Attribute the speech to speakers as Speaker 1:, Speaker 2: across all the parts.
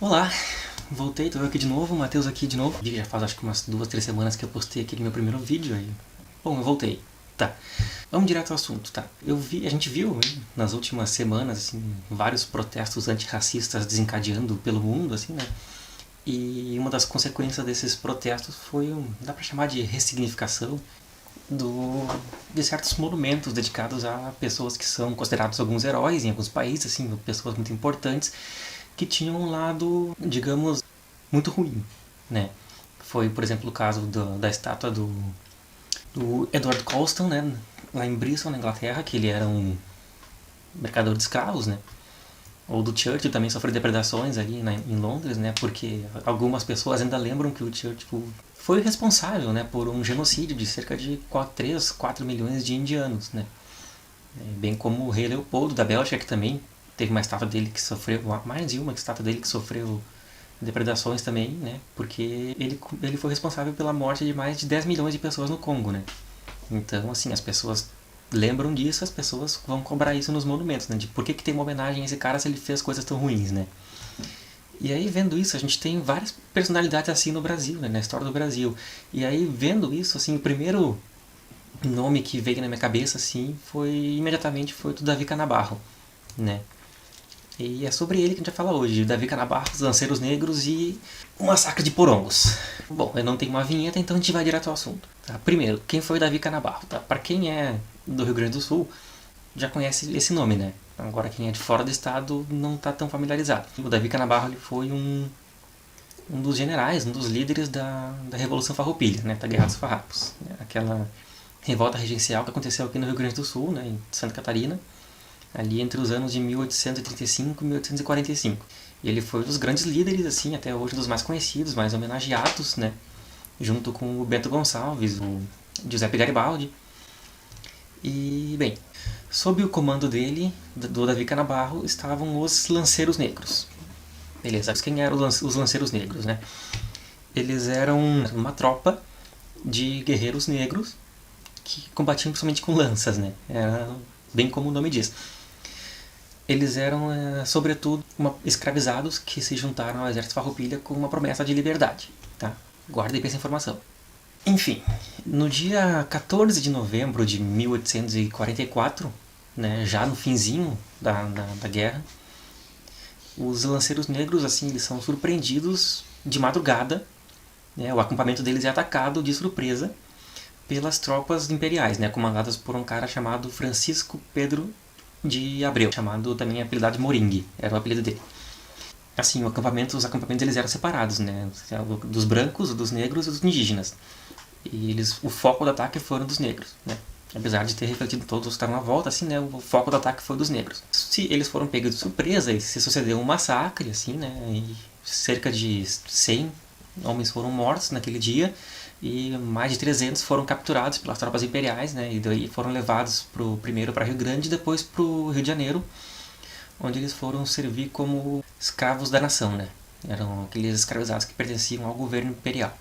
Speaker 1: Olá, voltei, tô eu aqui de novo, o Matheus aqui de novo. Já faz acho que umas 2, 3 semanas que eu postei aquele meu primeiro vídeo aí. Bom, eu voltei. Tá. Vamos direto ao assunto, tá? A gente viu nas últimas semanas, assim, vários protestos antirracistas desencadeando pelo mundo, assim, né? E uma das consequências desses protestos foi, dá pra chamar de ressignificação de certos monumentos dedicados a pessoas que são considerados alguns heróis em alguns países, assim, pessoas muito importantes, que tinham um lado, digamos, muito ruim, né? Foi, por exemplo, o caso da estátua do Edward Colston, né? Lá em Bristol, na Inglaterra, que ele era um mercador de escravos, né? Ou do Churchill também sofreu depredações ali em Londres, né? Porque algumas pessoas ainda lembram que o Churchill foi responsável, né, por um genocídio de cerca de 3, 4 milhões de indianos, né? Bem como o rei Leopoldo da Bélgica, que também teve uma estátua dele que sofreu, mais de uma estátua dele que sofreu depredações também, né? Porque ele foi responsável pela morte de mais de 10 milhões de pessoas no Congo, né? Então, assim, as pessoas lembram disso, as pessoas vão cobrar isso nos monumentos, né? De por que tem uma homenagem a esse cara se ele fez coisas tão ruins, né? E aí, vendo isso, a gente tem várias personalidades assim no Brasil, né? Na história do Brasil. E aí, vendo isso, assim, o primeiro nome que veio na minha cabeça, assim, imediatamente foi o do Davi Canabarro, né? E é sobre ele que a gente vai falar hoje, Davi Canabarro, os Lanceiros Negros e o Massacre de Porongos. Bom, eu não tenho uma vinheta, então a gente vai direto ao assunto. Tá? Primeiro, quem foi Davi Canabarro? Tá? Para quem é do Rio Grande do Sul, já conhece esse nome, né? Agora quem é de fora do estado não está tão familiarizado. O Davi Canabarro ele foi um dos generais, um dos líderes da Revolução Farroupilha, né? Da Guerra dos Farrapos. Né? Aquela revolta regencial que aconteceu aqui no Rio Grande do Sul, né? Em Santa Catarina, ali entre os anos de 1835 e 1845. E ele foi um dos grandes líderes, assim, até hoje um dos mais conhecidos, mais homenageados, né? Junto com o Bento Gonçalves, o Giuseppe Garibaldi. E, bem, sob o comando dele, do Davi Canabarro, estavam os Lanceiros Negros. Beleza, quem eram os Lanceiros Negros, né? Eles eram uma tropa de guerreiros negros que combatiam principalmente com lanças, né? Era bem como o nome diz. Eles eram, sobretudo, escravizados que se juntaram ao exército Farroupilha com uma promessa de liberdade. Tá? Guardem bem essa informação. Enfim, no dia 14 de novembro de 1844, né, já no finzinho da guerra, os Lanceiros Negros assim, eles são surpreendidos de madrugada. Né, o acampamento deles é atacado de surpresa pelas tropas imperiais, né, comandadas por um cara chamado Francisco Pedro de Abreu, chamado também apelidado de Moringue, era o apelido dele. Assim, os acampamentos eles eram separados, né, dos brancos, dos negros e dos indígenas. E o foco do ataque foram dos negros, né. Apesar de ter refletido todos os que estavam à volta, assim, né, o foco do ataque foi dos negros. Se eles foram pegos de surpresa e se sucedeu um massacre, assim, né, e cerca de 100 homens foram mortos naquele dia e mais de 300 foram capturados pelas tropas imperiais, né, e daí foram levados primeiro para Rio Grande e depois para o Rio de Janeiro, onde eles foram servir como escravos da nação, né. Eram aqueles escravizados que pertenciam ao governo imperial.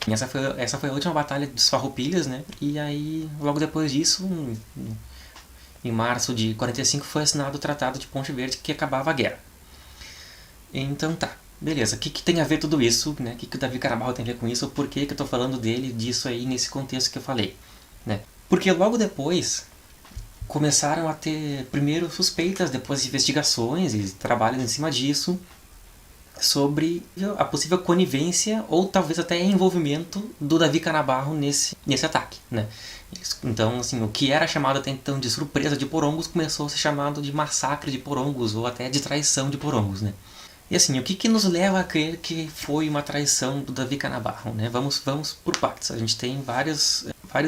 Speaker 1: E essa foi a última batalha dos Farroupilhas, né? E aí, logo depois disso, em março de 45, foi assinado o Tratado de Ponte Verde, que acabava a guerra. Então tá, beleza. O que tem a ver tudo isso? Né? O que o Davi Canabarro tem a ver com isso? Por que eu tô falando disso aí, nesse contexto que eu falei? Né? Porque logo depois começaram a ter primeiro suspeitas, depois investigações e trabalhos em cima disso, sobre a possível conivência ou talvez até envolvimento do Davi Canabarro nesse ataque, né? Então, assim, o que era chamado até então de surpresa de Porongos começou a ser chamado de massacre de Porongos ou até de traição de Porongos, né? E assim, o que nos leva a crer que foi uma traição do Davi Canabarro, né? Vamos por partes. A gente tem vários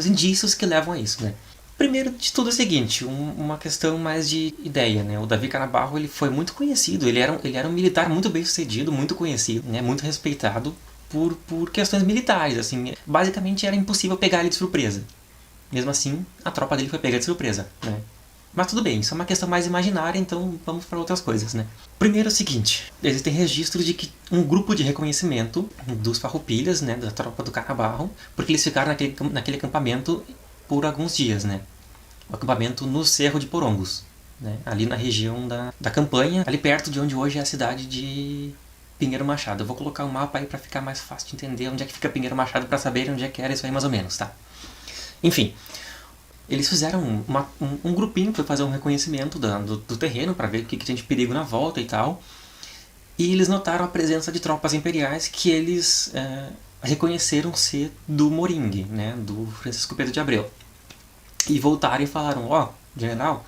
Speaker 1: indícios que levam a isso, né? Primeiro de tudo é o seguinte, uma questão mais de ideia, né? O Davi Canabarro ele foi muito conhecido, ele era um militar muito bem sucedido, muito conhecido, né? Muito respeitado por questões militares, assim. Basicamente era impossível pegar ele de surpresa. Mesmo assim, a tropa dele foi pega de surpresa, né? Mas tudo bem, isso é uma questão mais imaginária, então vamos para outras coisas, né? Primeiro é o seguinte, existem registros de que um grupo de reconhecimento dos Farroupilhas, né, da tropa do Canabarro, porque eles ficaram naquele acampamento por alguns dias, né? O acampamento no Cerro de Porongos, né? Ali na região da Campanha, ali perto de onde hoje é a cidade de Pinheiro Machado. Eu vou colocar um mapa aí pra ficar mais fácil de entender onde é que fica Pinheiro Machado, pra saber onde é que era isso aí mais ou menos, tá? Enfim, eles fizeram um grupinho para fazer um reconhecimento do terreno, para ver o que tinha de perigo na volta e tal. E eles notaram a presença de tropas imperiais que eles reconheceram ser do Moringue, né, do Francisco Pedro de Abreu. E voltaram e falaram, ó, general,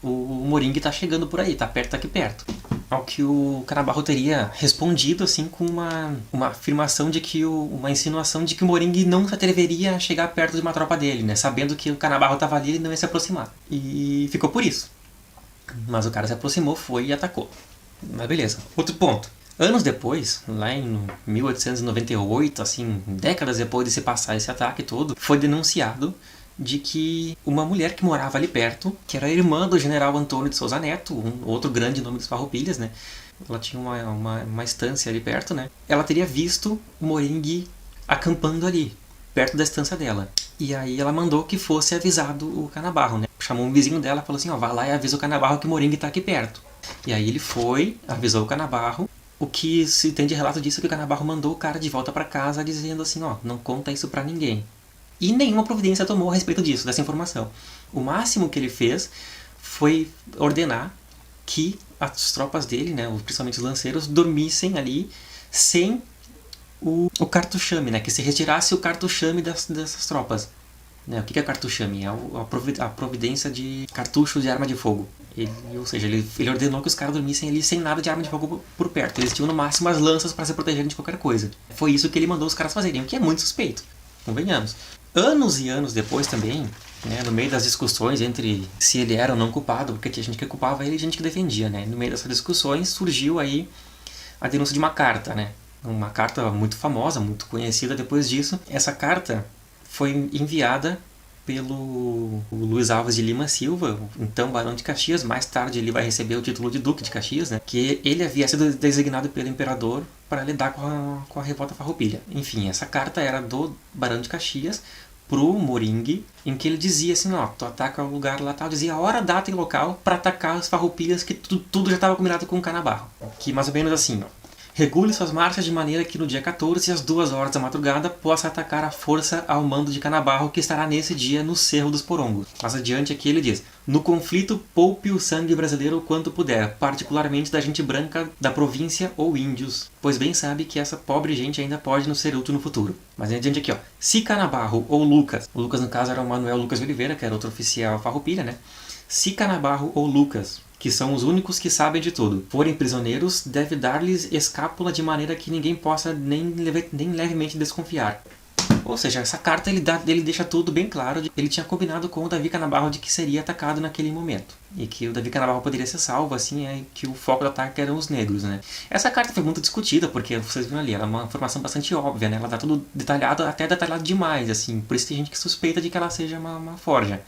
Speaker 1: o Moringue tá chegando por aí, tá perto, tá aqui perto. Ao que o Canabarro teria respondido assim com uma afirmação de que uma insinuação de que o Moringue não se atreveria a chegar perto de uma tropa dele, né? Sabendo que o Canabarro estava ali e não ia se aproximar. E ficou por isso. Mas o cara se aproximou, foi e atacou. Mas beleza. Outro ponto. Anos depois, lá em 1898, assim, décadas depois de se passar esse ataque todo, foi denunciado de que uma mulher que morava ali perto, que era irmã do general Antônio de Souza Neto, um outro grande nome dos Farroupilhas, né? Ela tinha uma estância ali perto, né? Ela teria visto o Moringue acampando ali, perto da estância dela. E aí ela mandou que fosse avisado o Canabarro, né? Chamou um vizinho dela e falou assim, ó, vai lá e avisa o Canabarro que o Moringue tá aqui perto. E aí ele foi, avisou o Canabarro. O que se tem de relato disso é que o Canabarro mandou o cara de volta pra casa dizendo assim, ó, não conta isso pra ninguém. E nenhuma providência tomou a respeito disso, dessa informação. O máximo que ele fez foi ordenar que as tropas dele, né, principalmente os lanceiros, dormissem ali sem o cartuchame, né, que se retirasse o cartuchame dessas tropas. Né, o que é cartuchame? É a providência de cartucho de arma de fogo. Ou seja, ele ordenou que os caras dormissem ali sem nada de arma de fogo por perto. Eles tinham no máximo as lanças para se protegerem de qualquer coisa. Foi isso que ele mandou os caras fazerem, o que é muito suspeito. Convenhamos. Anos e anos depois também, né, no meio das discussões entre se ele era ou não culpado, porque tinha gente que culpava ele e gente que defendia, né? No meio dessas discussões surgiu aí a denúncia de uma carta, né? Uma carta muito famosa, muito conhecida depois disso. Essa carta foi enviada pelo Luiz Alves de Lima Silva, então Barão de Caxias. Mais tarde ele vai receber o título de Duque de Caxias, né? Que ele havia sido designado pelo imperador para lidar com a revolta farroupilha. Enfim, essa carta era do Barão de Caxias pro Moringue, em que ele dizia assim, ó, tu ataca o lugar lá tal, dizia a hora, data e local para atacar as farroupilhas, que tudo já estava combinado com o Canabarro. Que mais ou menos assim, ó. Regule suas marchas de maneira que no dia 14, às 2 horas da madrugada, possa atacar a força ao mando de Canabarro que estará nesse dia no Cerro dos Porongos. Mais adiante aqui ele diz, no conflito poupe o sangue brasileiro o quanto puder, particularmente da gente branca da província ou índios, pois bem sabe que essa pobre gente ainda pode nos ser útil no futuro. Mas adiante aqui, ó, se Canabarro ou Lucas, o Lucas no caso era o Manuel Lucas de Oliveira, que era outro oficial farroupilha, né? Se Canabarro ou Lucas, que são os únicos que sabem de tudo, forem prisioneiros, deve dar-lhes escápula de maneira que ninguém possa nem levemente desconfiar. Ou seja, essa carta ele deixa tudo bem claro. Ele tinha combinado com o Davi Canabarro de que seria atacado naquele momento. E que o Davi Canabarro poderia ser salvo, assim, que o foco do ataque eram os negros, né? Essa carta foi muito discutida, porque vocês viram ali, ela é uma informação bastante óbvia, né? Ela dá tudo detalhado, até detalhado demais, assim. Por isso tem gente que suspeita de que ela seja uma forja.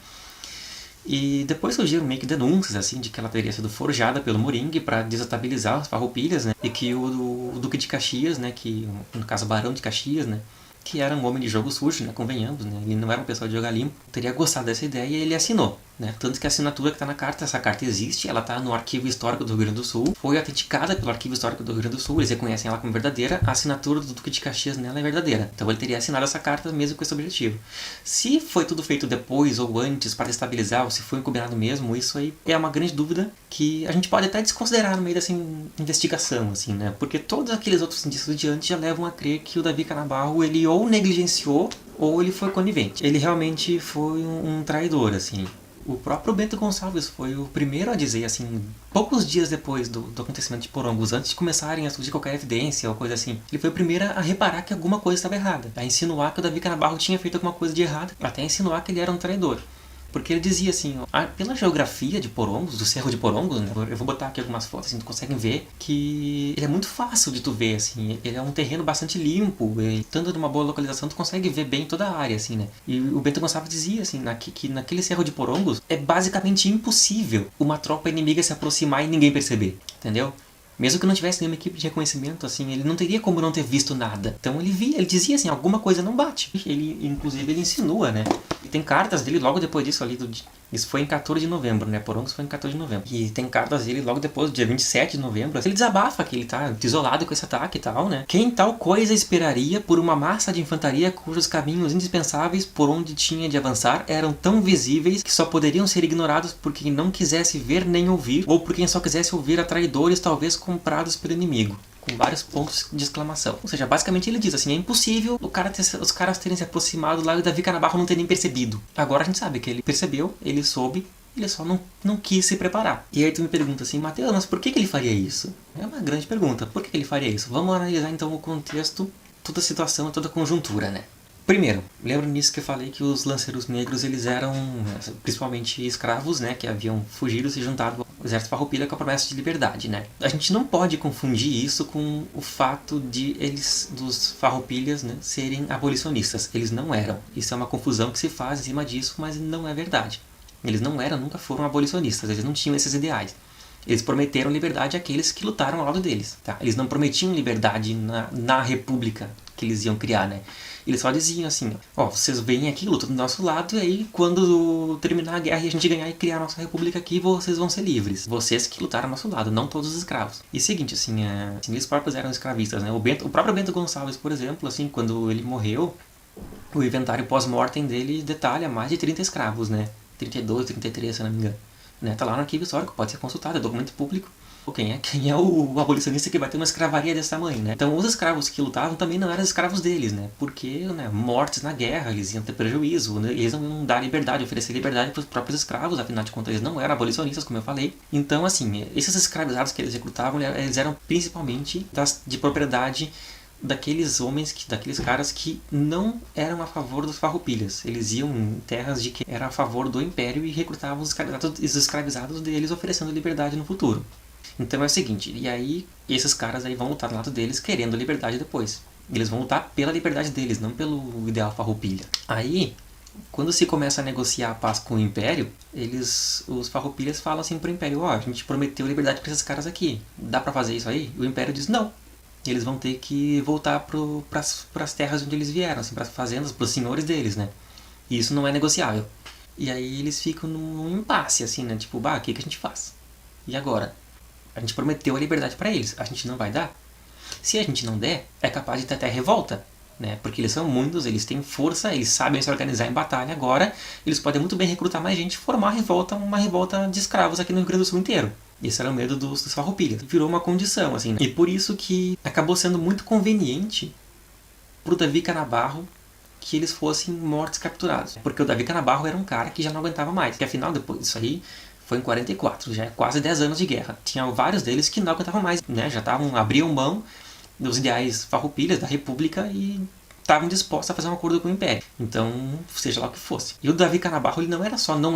Speaker 1: E depois surgiram meio que denúncias, assim, de que ela teria sido forjada pelo Moringue para desestabilizar as farroupilhas, né? E que o Duque de Caxias, né? Que, no caso, Barão de Caxias, né? Que era um homem de jogo sujo, né? Convenhamos, né? Ele não era uma pessoa de jogar limpo. Teria gostado dessa ideia e ele assinou, né? Tanto que a assinatura que está na carta, essa carta existe, ela está no Arquivo Histórico do Rio Grande do Sul, foi autenticada pelo Arquivo Histórico do Rio Grande do Sul, eles reconhecem ela como verdadeira, a assinatura do Duque de Caxias nela é verdadeira. Então ele teria assinado essa carta mesmo com esse objetivo. Se foi tudo feito depois ou antes para estabilizar, ou se foi combinado mesmo, isso aí é uma grande dúvida que a gente pode até desconsiderar no meio dessa investigação, assim, né? Porque todos aqueles outros indícios de antes já levam a crer que o Davi Canabarro, ele ou negligenciou ou ele foi conivente. Ele realmente foi um traidor, assim. O próprio Bento Gonçalves foi o primeiro a dizer, assim, poucos dias depois do acontecimento de Porongos, antes de começarem a surgir qualquer evidência ou coisa assim, ele foi o primeiro a reparar que alguma coisa estava errada, a insinuar que o Davi Canabarro tinha feito alguma coisa de errado, até insinuar que ele era um traidor. Porque ele dizia assim, ó, pela geografia de Porongos, do Cerro de Porongos, né, eu vou botar aqui algumas fotos, assim, tu consegue ver que ele é muito fácil de tu ver, assim, ele é um terreno bastante limpo, e estando numa boa localização tu consegue ver bem toda a área, assim, né. E o Bento Gonçalves dizia, assim, que naquele Cerro de Porongos é basicamente impossível uma tropa inimiga se aproximar e ninguém perceber, entendeu? Mesmo que não tivesse nenhuma equipe de reconhecimento, assim, ele não teria como não ter visto nada. Então ele dizia assim, alguma coisa não bate. Inclusive ele insinua, né? tem cartas dele logo depois disso ali, isso foi em 14 de novembro, né? Porongos foi em 14 de novembro. E tem cartas dele logo depois, dia 27 de novembro. Ele desabafa que ele tá desolado com esse ataque e tal, né? Quem tal coisa esperaria por uma massa de infantaria cujos caminhos indispensáveis por onde tinha de avançar eram tão visíveis que só poderiam ser ignorados por quem não quisesse ver nem ouvir, ou por quem só quisesse ouvir a traidores talvez comprados pelo inimigo. Com vários pontos de exclamação. Ou seja, basicamente ele diz assim, é impossível os caras terem se aproximado lá e o Davi Canabarro não ter nem percebido. Agora a gente sabe que ele percebeu, ele soube, ele só não quis se preparar. E aí tu me pergunta assim, Matheus, mas por que ele faria isso? É uma grande pergunta, por que ele faria isso? Vamos analisar então o contexto, toda a situação, toda a conjuntura, né? Primeiro, lembra nisso que eu falei que os lanceiros negros eles eram principalmente escravos, né, que haviam fugido e se juntado ao exército farroupilha com a promessa de liberdade, né? A gente não pode confundir isso com o fato de dos farroupilhas, né, serem abolicionistas. Eles não eram. Isso é uma confusão que se faz em cima disso, mas não é verdade. Eles não eram, nunca foram abolicionistas, eles não tinham esses ideais. Eles prometeram liberdade àqueles que lutaram ao lado deles, tá? Eles não prometiam liberdade na república que eles iam criar, né? Eles só diziam assim, ó, vocês vêm aqui, lutam do nosso lado, e aí quando terminar a guerra e a gente ganhar e criar a nossa república aqui, vocês vão ser livres. Vocês que lutaram ao nosso lado, não todos os escravos. E seguinte, assim, eles próprios eram escravistas, né? O próprio Bento Gonçalves, por exemplo, assim, quando ele morreu, o inventário pós-mortem dele detalha mais de 30 escravos, né? 32, 33, se não me engano. Né? Tá lá no arquivo histórico, pode ser consultado, é documento público. Quem é o abolicionista que vai ter uma escravaria desse tamanho, né? Então os escravos que lutavam também não eram escravos deles, né? Porque, né, mortes na guerra, eles iam ter prejuízo, né? Eles não iam dar liberdade, oferecer liberdade para os próprios escravos, afinal de contas eles não eram abolicionistas, como eu falei. Então, assim, esses escravizados que eles recrutavam, eles eram principalmente de propriedade daqueles homens, daqueles caras que não eram a favor dos farroupilhas. Eles iam em terras de que era a favor do império e recrutavam os escravizados deles, oferecendo liberdade no futuro. Então é o seguinte, e aí esses caras aí vão lutar do lado deles querendo liberdade depois. Eles vão lutar pela liberdade deles, não pelo ideal farroupilha. Aí, quando se começa a negociar a paz com o Império, os farroupilhas falam assim pro Império, ó, a gente prometeu liberdade pra esses caras aqui, dá pra fazer isso aí? E o Império diz, não. Eles vão ter que voltar pras terras onde eles vieram, assim, pras fazendas, pros senhores deles, né? E isso não é negociável. E aí eles ficam num impasse, assim, né? Tipo, o que a gente faz? E agora? A gente prometeu a liberdade para eles, a gente não vai dar? Se a gente não der, é capaz de ter até revolta, né? Porque eles são muitos, eles têm força, eles sabem se organizar em batalha agora, eles podem muito bem recrutar mais gente e formar uma revolta de escravos aqui no Rio Grande do Sul inteiro. Esse era o medo dos farroupilhas. Virou uma condição, assim, né? E por isso que acabou sendo muito conveniente pro Davi Canabarro que eles fossem mortos capturados. Porque o Davi Canabarro era um cara que já não aguentava mais. Porque afinal, depois disso aí, foi em 44, já é quase 10 anos de guerra. Tinha vários deles que não aguentavam mais, né? Já abriam mão dos ideais farroupilhas da república e estavam dispostos a fazer um acordo com o Império. Então, seja lá o que fosse. E o Davi Canabarro, ele não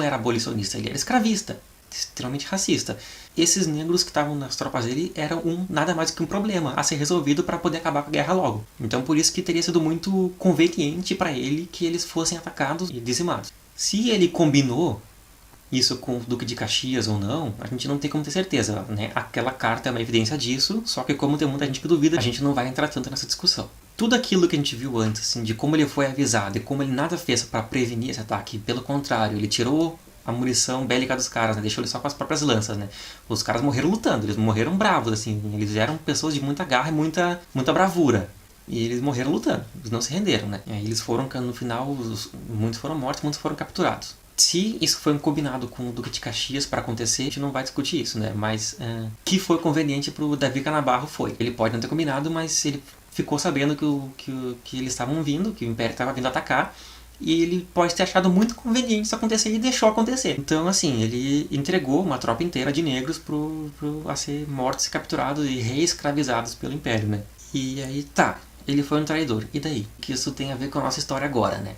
Speaker 1: era abolicionista, ele era escravista, extremamente racista. Esses negros que estavam nas tropas dele eram nada mais do que um problema a ser resolvido para poder acabar com a guerra logo. Então, por isso que teria sido muito conveniente para ele que eles fossem atacados e dizimados. Se ele combinou isso com o Duque de Caxias ou não, a gente não tem como ter certeza, né? Aquela carta é uma evidência disso, só que como tem muita gente que duvida, a gente não vai entrar tanto nessa discussão. Tudo aquilo que a gente viu antes, assim, de como ele foi avisado e como ele nada fez para prevenir esse ataque, pelo contrário, ele tirou a munição bélica dos caras, né? Deixou ele só com as próprias lanças, né? Os caras morreram lutando, eles morreram bravos, assim, eles eram pessoas de muita garra e muita bravura. E eles morreram lutando, eles não se renderam, né? E aí eles foram, no final, muitos foram mortos, muitos foram capturados. Se isso foi um combinado com o Duque de Caxias para acontecer, a gente não vai discutir isso, né? Mas que foi conveniente pro Davi Canabarro foi. Ele pode não ter combinado, mas ele ficou sabendo que eles estavam vindo, que o Império estava vindo atacar, e ele pode ter achado muito conveniente isso acontecer e deixou acontecer. Então, assim, ele entregou uma tropa inteira de negros a ser mortos e capturados e reescravizados pelo Império, né? E aí, tá, ele foi um traidor. E daí? O que isso tem a ver com a nossa história agora, né?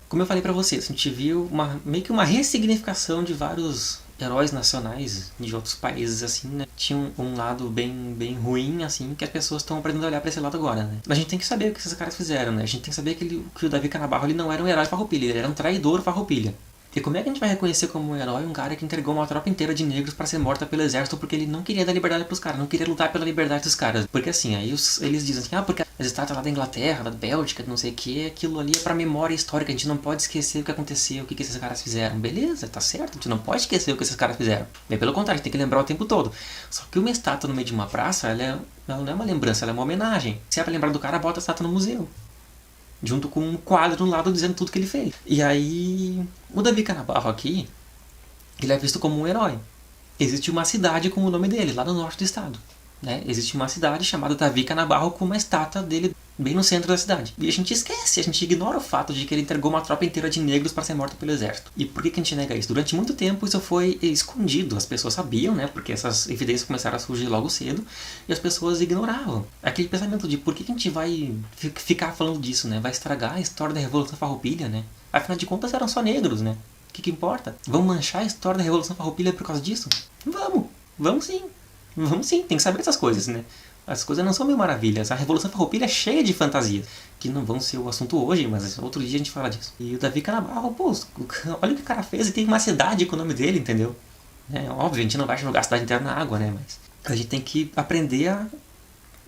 Speaker 1: Como eu falei pra vocês, a gente viu meio que uma ressignificação de vários heróis nacionais de outros países, assim, né? Tinha um lado bem ruim, assim, que as pessoas estão aprendendo a olhar pra esse lado agora, né? Mas a gente tem que saber o que esses caras fizeram, né? A gente tem que saber que o Davi Canabarro ele não era um herói farroupilha, ele era um traidor farroupilha. E como é que a gente vai reconhecer como um herói um cara que entregou uma tropa inteira de negros pra ser morta pelo exército porque ele não queria dar liberdade pros caras, não queria lutar pela liberdade dos caras? Porque assim, aí eles dizem assim, porque as estátuas lá da Inglaterra, da Bélgica, não sei o que, aquilo ali é pra memória histórica, a gente não pode esquecer o que aconteceu, o que esses caras fizeram. Beleza, tá certo, a gente não pode esquecer o que esses caras fizeram. Bem, pelo contrário, a gente tem que lembrar o tempo todo. Só que uma estátua no meio de uma praça, ela não é uma lembrança, ela é uma homenagem. Se é pra lembrar do cara, bota a estátua no museu. Junto com um quadro no lado dizendo tudo que ele fez. E aí, o Davi Canabarro aqui, ele é visto como um herói. Existe uma cidade com o nome dele, lá no norte do estado. Né? Existe uma cidade chamada Davi Canabarro com uma estátua dele bem no centro da cidade. E a gente esquece, a gente ignora o fato de que ele entregou uma tropa inteira de negros para ser morto pelo exército. E por que a gente nega isso? Durante muito tempo isso foi escondido. As pessoas sabiam, né? Porque essas evidências começaram a surgir logo cedo e as pessoas ignoravam. Aquele pensamento de por que a gente vai ficar falando disso, né? Vai estragar a história da Revolução Farroupilha, né? Afinal de contas eram só negros, né? O que importa? Vamos manchar a história da Revolução Farroupilha por causa disso? Vamos sim. Vamos sim, tem que saber essas coisas, né? As coisas não são mil maravilhas. A Revolução Farroupilha é cheia de fantasias, que não vão ser o assunto hoje, mas outro dia a gente fala disso. E o Davi Canabarro, pô, olha o que o cara fez e tem uma cidade com o nome dele, entendeu? É óbvio, a gente não vai jogar a cidade inteira na água, né? Mas a gente tem que aprender a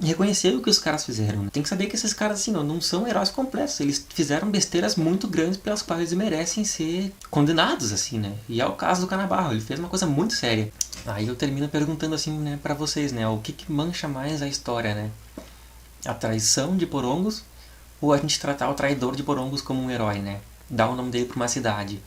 Speaker 1: reconhecer o que os caras fizeram. Né? Tem que saber que esses caras, assim, não são heróis completos. Eles fizeram besteiras muito grandes pelas quais eles merecem ser condenados, assim, né? E é o caso do Canabarro. Ele fez uma coisa muito séria. Aí eu termino perguntando assim, né, pra vocês, né, o que mancha mais a história, né? A traição de Porongos ou a gente tratar o traidor de Porongos como um herói, né? Dar o nome dele pra uma cidade.